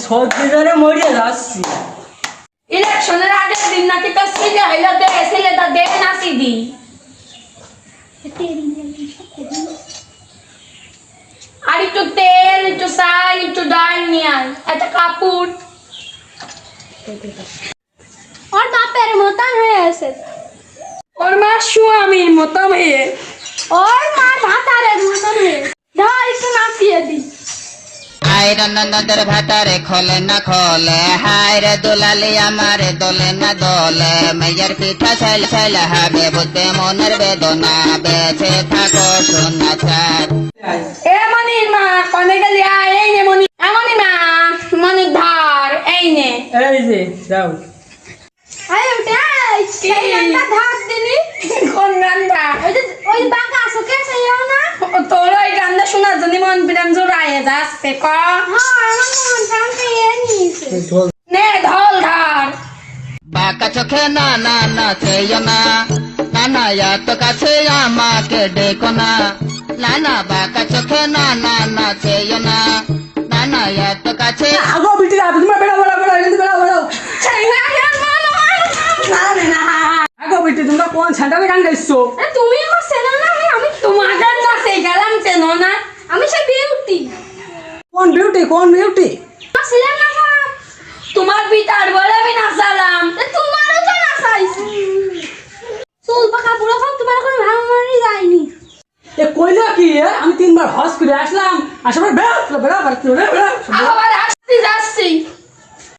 সত্যি ধরে মরিয়ে যাচ্ছি। ইলেকশনের আগের দিন নাকি তো ছেলে হইলো ছেলেটা দে না সিদি আর একটু তেল, একটু চাল, একটু ডাল নিয়ে আয়, একটা কাপড়। ওর বাপের মতন হয়ে আছে, ওর মা স্বামীর মতো হয়ে, ওর মা ভাতারের মতন হয়ে। ধর একটু নাচিয়ে দি। আইরন নদের ভাতারে খোলে না খোলে, হায়রে দুলালি আমারে দোলে না দোলে, মেয়ের পিঠা ছাইল ছাইল হবে বুঝবে মনের বেদনা, বেঁচে থাকো সোনা চাঁদ। এ মনির মা কনে গেলি আয়, এই নে মনি, এমনই মা মনির ধার, এই নে। এই যে যাও। আয় উঠে আয়, সেই একটা ধার দিলি। কোন গানটা? ওই বাঁকা সুখে সেইও না। তোর ওই গানটা শোনার জন্য মন প্রাণ জোড়াইয়ে যাচ্ছে ক। হ্যাঁ, আমার মন টানতে নিয়েছে। নে ঢোল ধার। বাঁকা চোখে না না না চেয়েও না, না না এত কাছে আমাকে ডেকো না, না না বাঁকা চোখে না না না চেয়েও না, না না এত কাছে। আগো বিটি তোমরা বেড়া বেড়া বেড়া এখান থেকে বেড়া বেড়াও। আগো বিটি তোমরা কোন সেন্টারে গান গাইছো? তুমি আমার চেনো না, আমি তোমার গান নাচে গেলাম চেনো না? আমি সেই বিউটি। কোন বিউটি কোন বিউটি? ছিলাম না না। তোমার পিতার বলে আমি নাচালাম। তোমারও তো নাচাইছি। চুল পাকা পুরো সব তোমার কোনো ভালো মনে যায়নি। এ কইলো কি আমি 3 বার হস করে আসলাম, আসার পর বেড়া বেড়া বেড়া